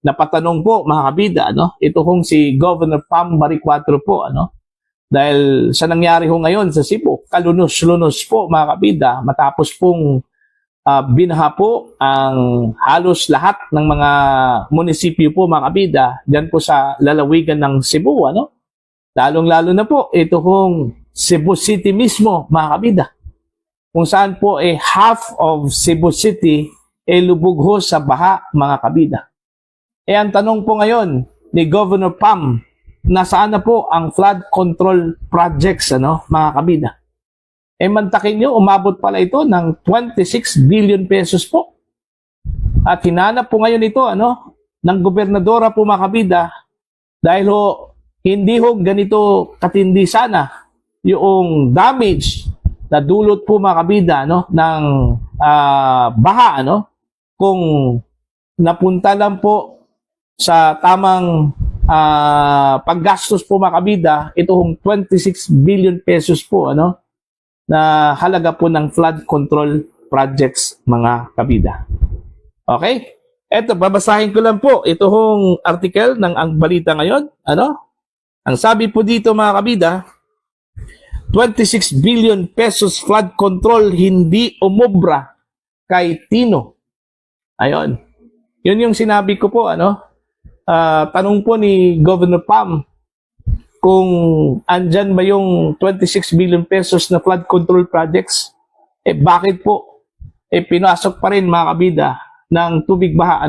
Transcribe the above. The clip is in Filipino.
napatanong po mga kabida, ito hong si Governor Pam Maricuatro po, dahil sa nangyari ho ngayon sa Cebu, kalunos-lunos po mga kabida, matapos pong binaha po ang halos lahat ng mga munisipyo po mga kabida, dyan po sa lalawigan ng Cebu, lalong-lalo na po, ito hong Cebu City mismo mga kabida, kung saan po half of Cebu City lubog ho sa baha mga kabida. Ang tanong po ngayon ni Governor Pam, nasaan na po ang flood control projects mga kabida? Mantakin nyo, umabot pala ito ng 26 billion pesos po. At hinanap po ngayon ito ng gobernadora po mga kabida, dahil hindi ho ganito katindi sana yung damage na dulot po mga kabida ng baha kung napunta lang po sa tamang paggastos po mga kabida, ito hong 26 billion pesos po na halaga po ng flood control projects mga kabida. Okay? Eto, babasahin ko lang po ito hong article ng Ang Balita Ngayon. Ang sabi po dito mga kabida, 26 billion pesos flood control hindi umubra kay Tino. Ayon. Yun yung sinabi ko po, tanong po ni Governor Pam kung andyan ba yung 26 billion pesos na flood control projects. Bakit po pinasok pa rin mga kabida ng tubig baha